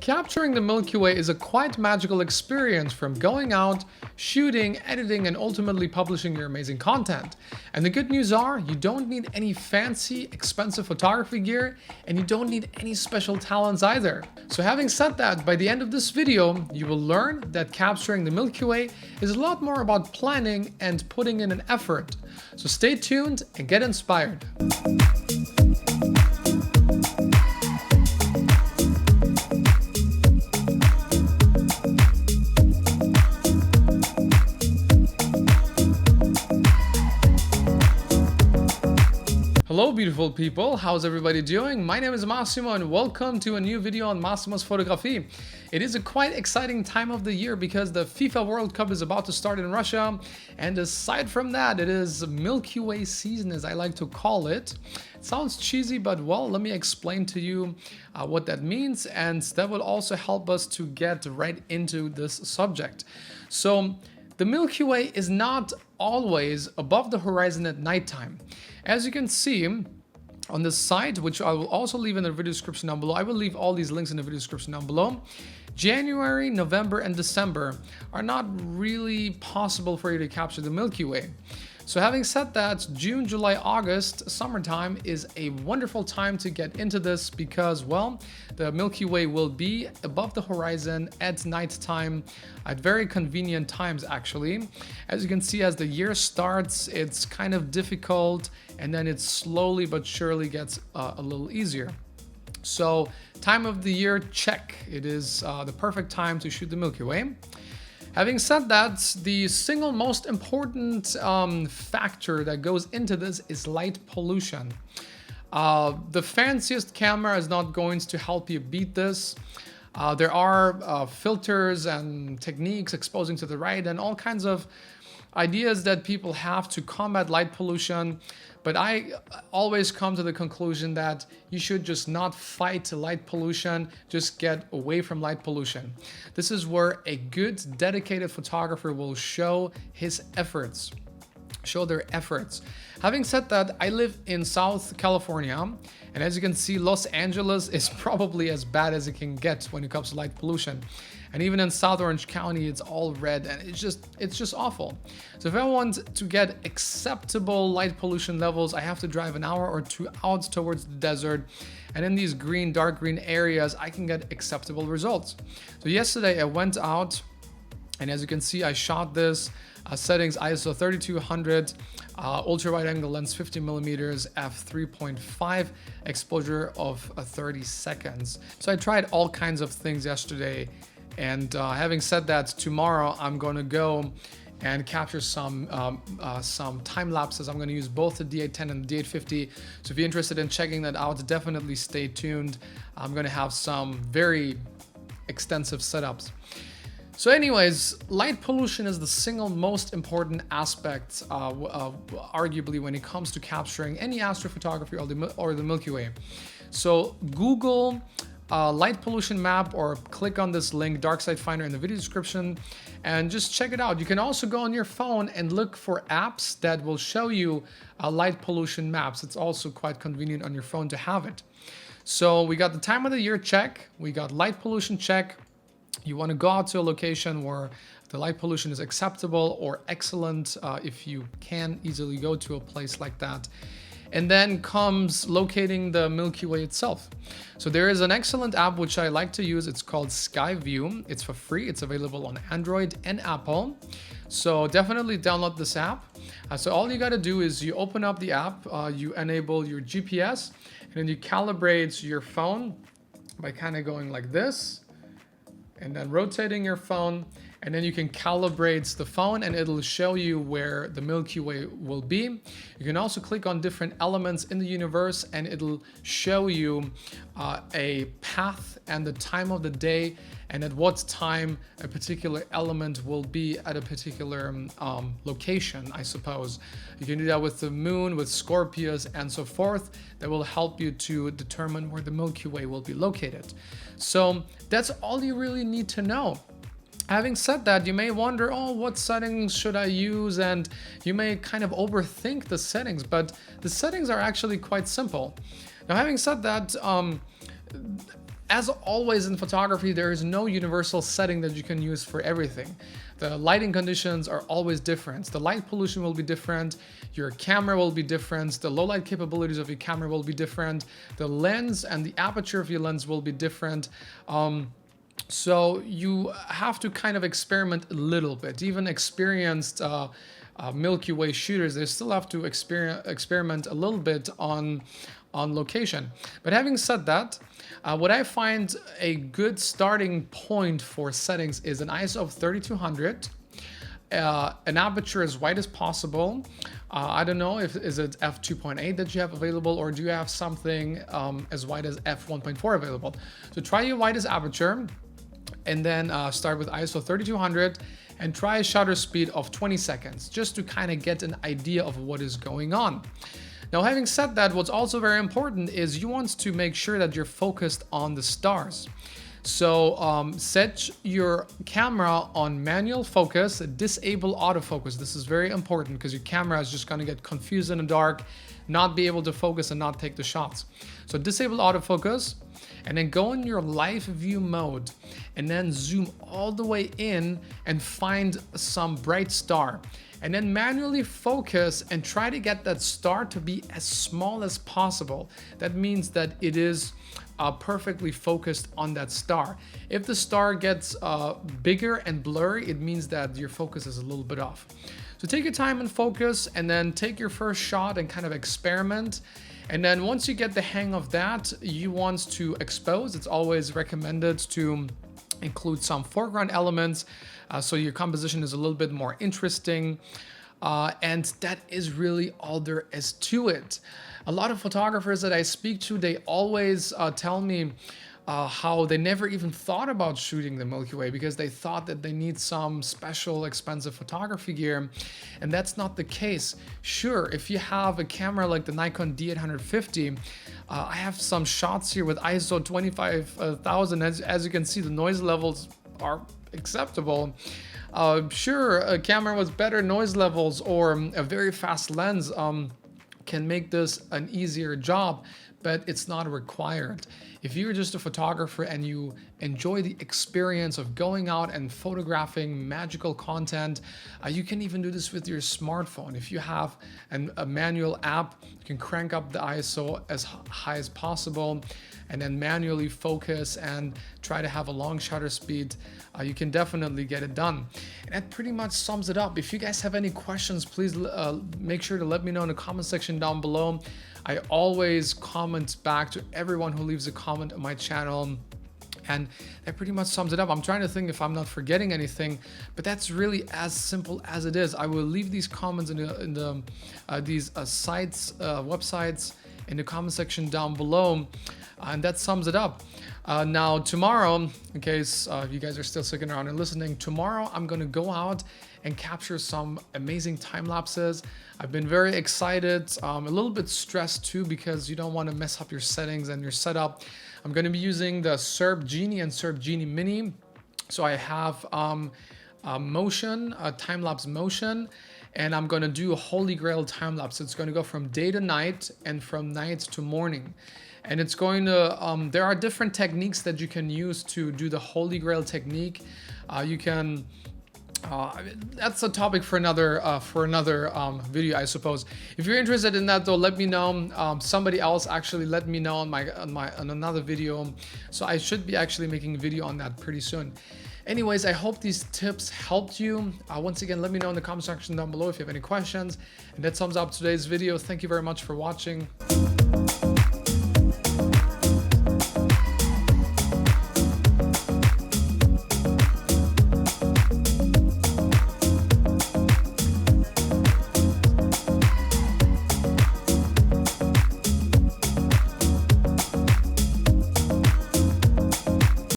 Capturing the Milky Way is a quite magical experience, from going out, shooting, editing, and ultimately publishing your amazing content. And the good news are, you don't need any fancy, expensive photography gear, and you don't need any special talents either. So having said that, by the end of this video, you will learn that capturing the Milky Way is a lot more about planning and putting in an effort. So stay tuned and get inspired. Hello beautiful people, how's everybody doing? My name is Massimo and welcome to a new video on Massimo's Photography. It is a quite exciting time of the year because the FIFA World Cup is about to start in Russia, and aside from that, it is Milky Way season, as I like to call it. It sounds cheesy, but well, let me explain to you what that means, and that will also help us to get right into this subject. So the Milky Way is not always above the horizon at nighttime. As you can see on this site, which I will also leave in the video description down below, I will leave all these links in the video description down below. January, November, and December are not really possible for you to capture the Milky Way. So having said that, June, July, August, summertime is a wonderful time to get into this because, well, the Milky Way will be above the horizon at nighttime at very convenient times, actually. As you can see, as the year starts, it's kind of difficult, and then it slowly but surely gets a little easier. So time of the year, check. It is the perfect time to shoot the Milky Way. Having said that, the single most important factor that goes into this is light pollution. The fanciest camera is not going to help you beat this. There are filters and techniques exposing to the right and all kinds of ideas that people have to combat light pollution. But I always come to the conclusion that you should just not fight light pollution, just get away from light pollution. This is where a good, dedicated photographer will show his efforts, show their efforts. Having said that, I live in South California, and as you can see, Los Angeles is probably as bad as it can get when it comes to light pollution. And even in South Orange County, it's all red, and it's just awful. So if I want to get acceptable light pollution levels, I have to drive an hour or two out towards the desert. And in these green, dark green areas, I can get acceptable results. So yesterday I went out, and as you can see, I shot this settings ISO 3200, ultra wide angle lens 50mm, f3.5, exposure of 30 seconds. So I tried all kinds of things yesterday. And having said that, tomorrow I'm going to go and capture some time lapses. I'm going to use both the D810 and the D850. So if you're interested in checking that out, definitely stay tuned. I'm going to have some very extensive setups. So anyways, light pollution is the single most important aspect, arguably, when it comes to capturing any astrophotography or the Milky Way. So Google light pollution map, or click on this link, Dark Side Finder, in the video description, and just check it out. You can also go on your phone and look for apps that will show you light pollution maps. It's also quite convenient on your phone to have it. So we got the time of the year check, we got light pollution check. You want to go out to a location where the light pollution is acceptable or excellent, if you can easily go to a place like that. And then comes locating the Milky Way itself. So there is an excellent app which I like to use. It's called SkyView. It's for free. It's available on Android and Apple. So definitely download this app. So all you got to do is you open up the app, you enable your GPS, and then you calibrate your phone by kind of going like this, and then rotating your phone, and then you can calibrate the phone and it'll show you where the Milky Way will be. You can also click on different elements in the universe and it'll show you a path and the time of the day and at what time a particular element will be at a particular location, I suppose. You can do that with the moon, with Scorpius, and so forth. That will help you to determine where the Milky Way will be located. So that's all you really need to know. Having said that, you may wonder, oh, what settings should I use? And you may kind of overthink the settings, but the settings are actually quite simple. Now, having said that, as always in photography, there is no universal setting that you can use for everything. The lighting conditions are always different. The light pollution will be different. Your camera will be different. The low light capabilities of your camera will be different. The lens and the aperture of your lens will be different. So you have to kind of experiment a little bit. Even experienced Milky Way shooters, they still have to experiment a little bit on location. But having said that, what I find a good starting point for settings is an ISO of 3200, an aperture as wide as possible. I don't know if is it f2.8 that you have available, or do you have something as wide as f1.4 available. So try your widest aperture, and then start with ISO 3200 and try a shutter speed of 20 seconds just to kind of get an idea of what is going on. Now, having said that, what's also very important is you want to make sure that you're focused on the stars. So set your camera on manual focus, disable autofocus. This is very important because your camera is just going to get confused in the dark, not be able to focus and not take the shots. So disable autofocus, and then go in your live view mode and then zoom all the way in and find some bright star. And then manually focus and try to get that star to be as small as possible. That means that it is perfectly focused on that star. If the star gets bigger and blurry, it means that your focus is a little bit off. So take your time and focus, and then take your first shot and kind of experiment. And then once you get the hang of that, you want to expose. It's always recommended to include some foreground elements so your composition is a little bit more interesting. And that is really all there is to it. A lot of photographers that I speak to, they always tell me how they never even thought about shooting the Milky Way because they thought that they need some special expensive photography gear, and that's not the case. Sure, if you have a camera like the Nikon D850, I have some shots here with ISO 25,000. As you can see, the noise levels are acceptable. Sure, a camera with better noise levels or a very fast lens can make this an easier job, but it's not required. If you're just a photographer and you enjoy the experience of going out and photographing magical content, you can even do this with your smartphone. If you have a manual app, you can crank up the ISO as high as possible and then manually focus and try to have a long shutter speed. You can definitely get it done. And that pretty much sums it up. If you guys have any questions, please make sure to let me know in the comment section down below. I always comment back to everyone who leaves a comment on my channel. And that pretty much sums it up. I'm trying to think if I'm not forgetting anything, but that's really as simple as it is. I will leave these comments in these sites, websites in the comment section down below. And that sums it up. Now tomorrow, in case you guys are still sticking around and listening, tomorrow I'm gonna go out and capture some amazing time lapses. I've been very excited, a little bit stressed too, because you don't want to mess up your settings and your setup. I'm going to be using the Serb Genie and Serb Genie Mini. So I have motion, time-lapse motion, and I'm going to do a Holy Grail time-lapse. It's going to go from day to night and from night to morning. And it's going to, there are different techniques that you can use to do the Holy Grail technique. You can, that's a topic for another video, I suppose. If you're interested in that though, let me know. Somebody else actually let me know on another video. So I should be actually making a video on that pretty soon. Anyways, I hope these tips helped you. Once again, let me know in the comment section down below if you have any questions. And that sums up today's video. Thank you very much for watching.